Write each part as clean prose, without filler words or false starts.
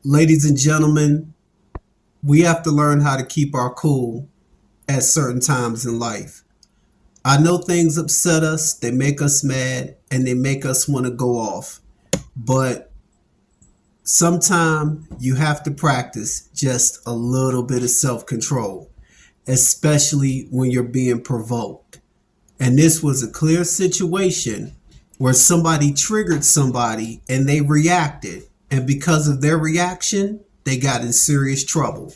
Ladies and gentlemen, we have to learn how to keep our cool at certain times in life. I know things upset us, they make us mad, and they make us want to go off. But sometimes you have to practice just a little bit of self control, especially when you're being provoked. And this was a clear situation where somebody triggered somebody and they reacted. And because of their reaction, they got in serious trouble.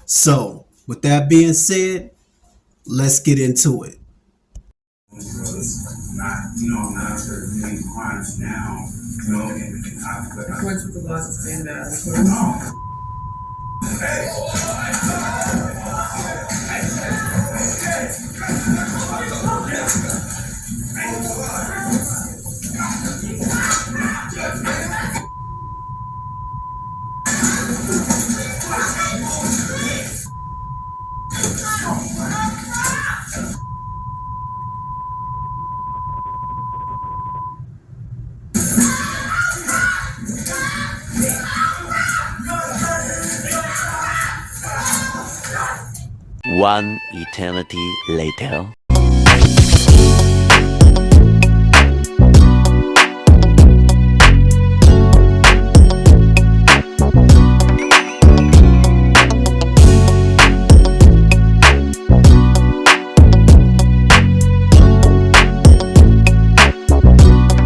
So, with that being said, let's get into it. It's not, not certain things crimes now, According to the laws of stand no. One eternity later.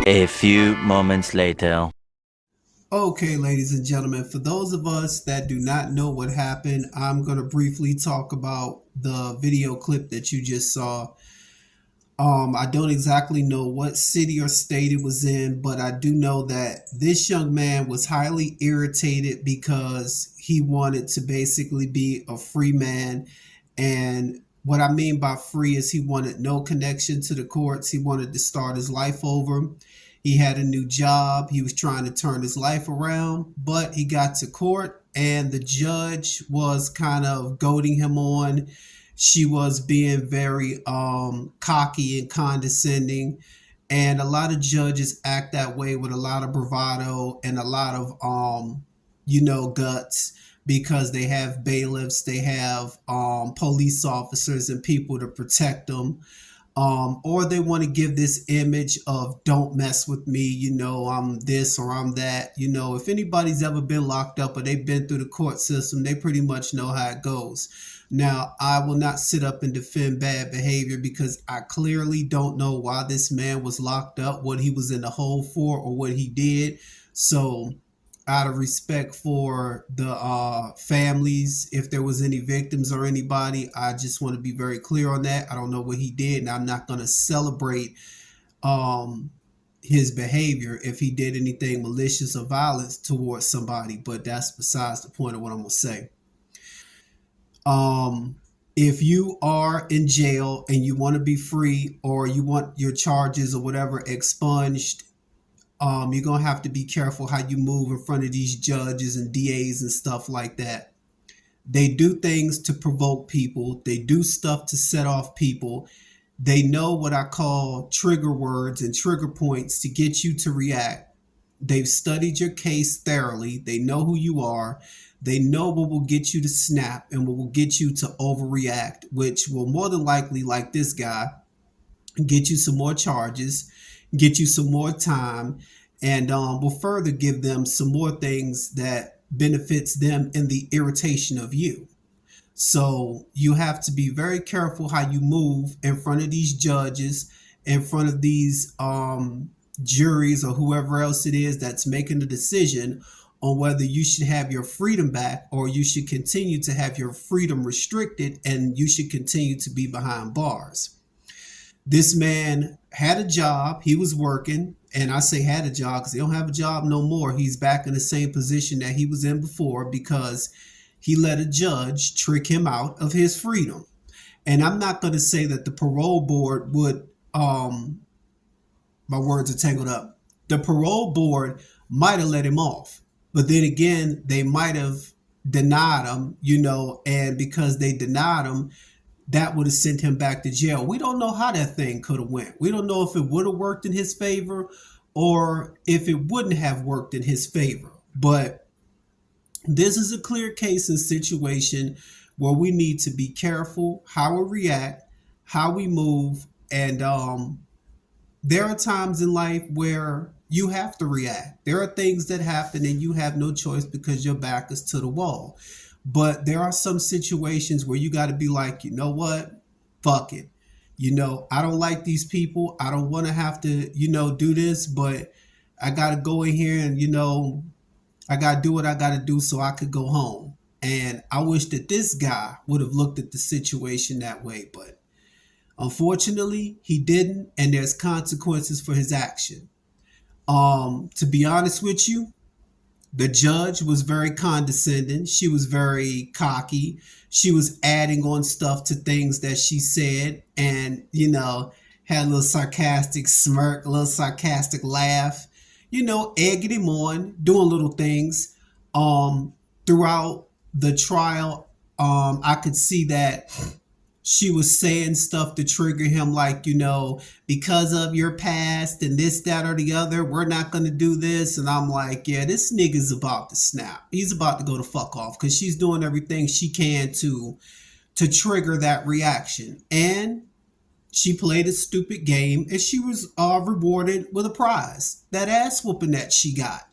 A few moments later. Okay, ladies and gentlemen, for those of us that do not know what happened, I'm going to briefly talk about the video clip that you just saw. I don't exactly know what city or state it was in, but I do know that this young man was highly irritated because he wanted to basically be a free man. And what I mean by free is he wanted no connection to the courts. He wanted to start his life over. He had a new job. He was trying to turn his life around, but he got to court and the judge was kind of goading him on. She was being very cocky and condescending. And a lot of judges act that way with a lot of bravado and a lot of guts, because they have bailiffs, they have police officers and people to protect them. Or they want to give this image of don't mess with me, I'm this or I'm that. If anybody's ever been locked up or they've been through the court system, they pretty much know how it goes. Now, I will not sit up and defend bad behavior because I clearly don't know why this man was locked up, what he was in the hole for, or what he did. So, out of respect for the families, if there was any victims or anybody, I just want to be very clear on that. I don't know what he did, and I'm not going to celebrate um, his behavior if he did anything malicious or violence towards somebody. But that's besides the point of what I'm going to say. If you are in jail and you want to be free, or you want your charges or whatever expunged, you're gonna have to be careful how you move in front of these judges and DAs and stuff like that. They do things to provoke people. They do stuff to set off people. They know what I call trigger words and trigger points to get you to react. They've studied your case thoroughly. They know who you are. They know what will get you to snap and what will get you to overreact, which will more than likely, like this guy, get you some more charges, get you some more time, and will further give them some more things that benefits them in the irritation of you. So you have to be very careful how you move in front of these judges, in front of these juries, or whoever else it is that's making the decision on whether you should have your freedom back or you should continue to have your freedom restricted and you should continue to be behind bars. This man had a job. He was working. And I say had a job because he don't have a job no more. He's back in the same position that he was in before because he let a judge trick him out of his freedom. And I'm not going to say that the parole board would, my words are tangled up. The parole board might have let him off. But then again, they might have denied him, and because they denied him, that would have sent him back to jail. We don't know how that thing could have went. We don't know if it would have worked in his favor or if it wouldn't have worked in his favor. But This is a clear case and situation where we need to be careful how we react, how we move, and there are times in life where you have to react. There are things that happen and you have no choice because your back is to the wall. But there are some situations where you got to be like, you know what? Fuck it. I don't like these people. I don't want to have to, do this, but I got to go in here and, I got to do what I got to do so I could go home. And I wish that this guy would have looked at the situation that way, but unfortunately, he didn't, and there's consequences for his action. To be honest with you, the judge was very condescending. She was very cocky. She was adding on stuff to things that she said, and had a little sarcastic smirk, a little sarcastic laugh, egging him on, doing little things. Throughout the trial, I could see that she was saying stuff to trigger him, like, because of your past and this, that, or the other, we're not going to do this. And I'm like, yeah, this nigga's about to snap. He's about to go to fuck off because she's doing everything she can to trigger that reaction. And she played a stupid game and she was rewarded with a prize, that ass whooping that she got.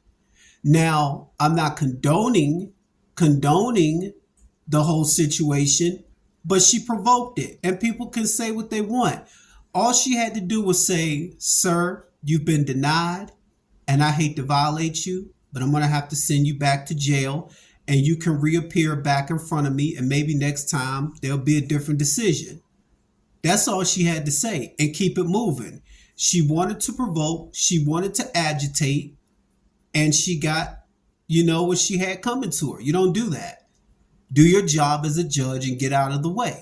Now, I'm not condoning the whole situation, but she provoked it, and people can say what they want. All she had to do was say, sir, you've been denied, and I hate to violate you, but I'm going to have to send you back to jail, and you can reappear back in front of me, and maybe next time there'll be a different decision. That's all she had to say, and keep it moving. She wanted to provoke, she wanted to agitate, and she got, what she had coming to her. You don't do that. Do your job as a judge and get out of the way.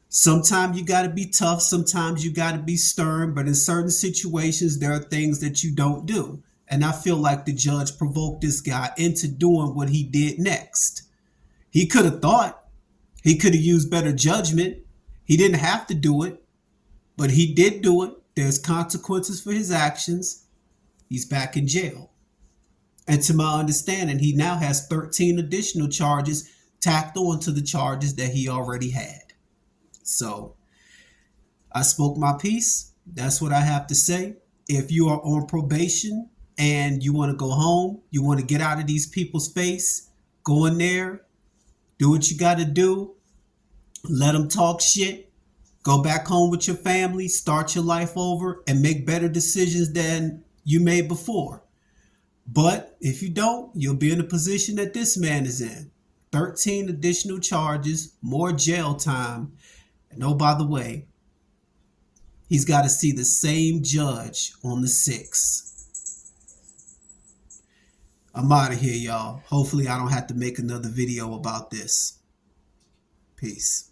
Sometimes you got to be tough. Sometimes you got to be stern. But in certain situations, there are things that you don't do. And I feel like the judge provoked this guy into doing what he did next. He could have thought. He could have used better judgment. He didn't have to do it. But he did do it. There's consequences for his actions. He's back in jail. And to my understanding, he now has 13 additional charges tacked on to the charges that he already had. So I spoke my piece. That's what I have to say. If you are on probation and you want to go home, you want to get out of these people's face, go in there, do what you got to do, let them talk shit, go back home with your family, start your life over, and make better decisions than you made before. But if you don't, you'll be in the position that this man is in. 13 additional charges, more jail time. And oh, by the way, he's got to see the same judge on the 6th. I'm out of here, y'all. Hopefully I don't have to make another video about this. Peace.